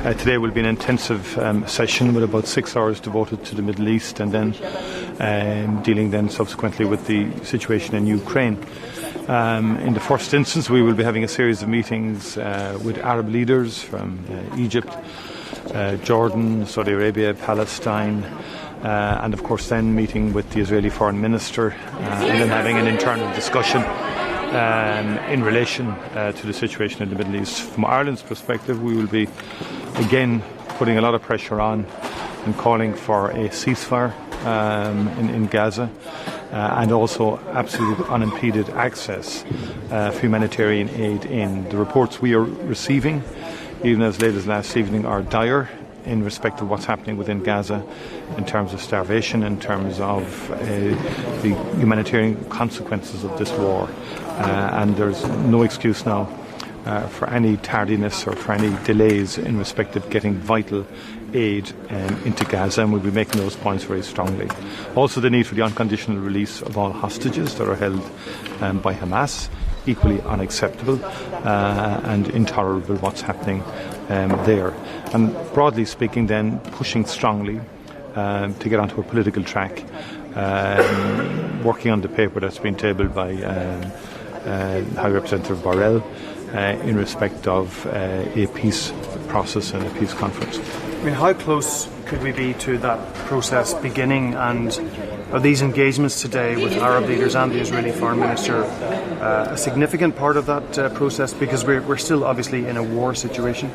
Today will be an intensive session with about 6 hours devoted to the Middle East, and then dealing then subsequently with the situation in Ukraine. In the first instance, we will be having a series of meetings with Arab leaders from Egypt, Jordan, Saudi Arabia, Palestine, and of course then meeting with the Israeli Foreign Minister, and then having an internal discussion in relation to the situation in the Middle East. From Ireland's perspective, we will be again putting a lot of pressure on and calling for a ceasefire in Gaza, and also absolute unimpeded access for humanitarian aid in. The reports we are receiving, even as late as last evening, are dire in respect of what's happening within Gaza in terms of starvation, in terms of the humanitarian consequences of this war. And there's no excuse now for any tardiness or for any delays in respect of getting vital aid into Gaza, and we'll be making those points very strongly. Also the need for the unconditional release of all hostages that are held by Hamas, equally unacceptable and intolerable what's happening there. And broadly speaking then, pushing strongly to get onto a political track, working on the paper that's been tabled by High Representative Borrell in respect of a peace process and a peace conference. I mean, how close could we be to that process beginning, and are these engagements today with Arab leaders and the Israeli Foreign Minister a significant part of that process, because we're still obviously in a war situation?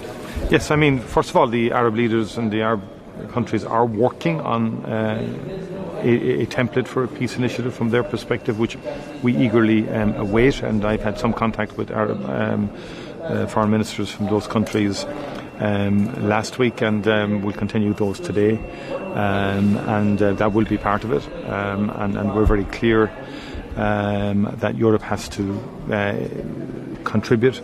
Yes, I mean, first of all, the Arab leaders and the Arab countries are working on a template for a peace initiative from their perspective, which we eagerly await, and I've had some contact with Arab foreign ministers from those countries last week, and we'll continue those today, and that will be part of it, and we're very clear that Europe has to contribute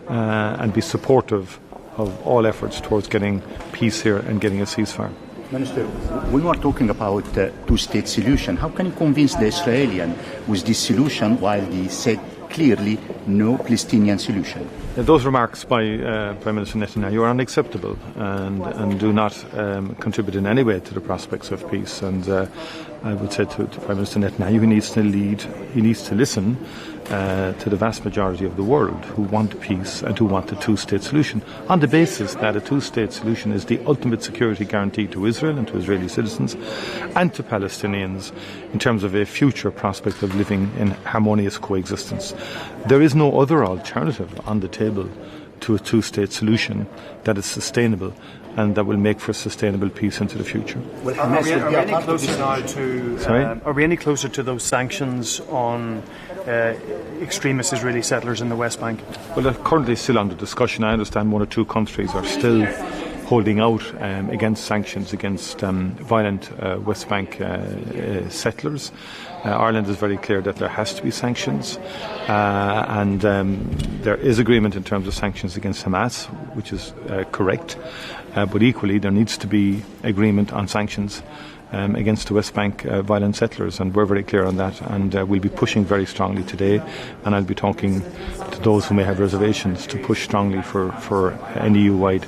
and be supportive of all efforts towards getting peace here and getting a ceasefire. Minister, when we are talking about two-state solution, how can you convince the Israelis with this solution while they said clearly no Palestinian solution? Those remarks by Prime Minister Netanyahu are unacceptable and do not contribute in any way to the prospects of peace. And I would say to Prime Minister Netanyahu, he needs to lead, he needs to listen to the vast majority of the world who want peace and who want a two-state solution, on the basis that a two-state solution is the ultimate security guarantee to Israel and to Israeli citizens and to Palestinians in terms of a future prospect of living in harmonious coexistence. There is no other alternative on the table to a two-state solution that is sustainable and that will make for sustainable peace into the future. Are we any closer now to? Are we any closer to those sanctions on extremist Israeli settlers in the West Bank? Well, they're currently still under discussion. I understand one or two countries are still holding out against sanctions against violent West Bank settlers. Ireland is very clear that there has to be sanctions, and there is agreement in terms of sanctions against Hamas, which is correct, but equally there needs to be agreement on sanctions against the West Bank violent settlers, and we're very clear on that, and we'll be pushing very strongly today, and I'll be talking to those who may have reservations to push strongly for an EU-wide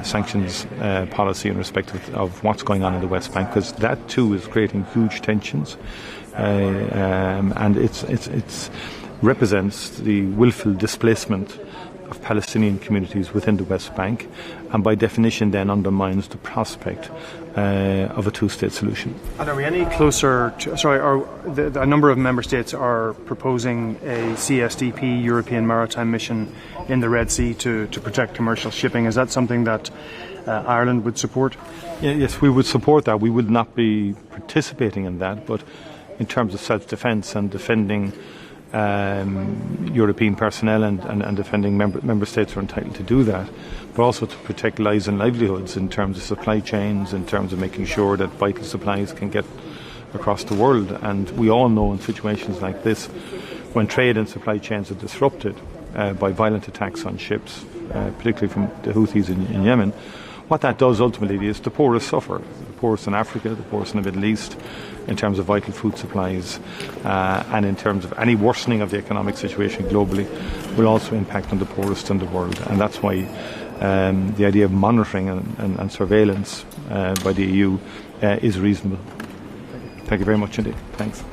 sanctions policy in respect of what's going on in the West Bank, because that too is creating huge tensions, and it represents the willful displacement of Palestinian communities within the West Bank, and by definition then undermines the prospect of a two-state solution. And are we any closer to, a number of member states are proposing a CSDP, European Maritime Mission, in the Red Sea to protect commercial shipping. Is that something that Ireland would support? Yes, we would support that. We would not be participating in that, but in terms of self-defence and defending European personnel and defending member states are entitled to do that, but also to protect lives and livelihoods in terms of supply chains, in terms of making sure that vital supplies can get across the world. And we all know in situations like this, when trade and supply chains are disrupted by violent attacks on ships, particularly from the Houthis in Yemen, what that does ultimately is the poorest suffer. The poorest in Africa, the poorest in the Middle East, in terms of vital food supplies, and in terms of any worsening of the economic situation globally, will also impact on the poorest in the world. And that's why the idea of monitoring and surveillance by the EU is reasonable. Thank you very much indeed. Thanks.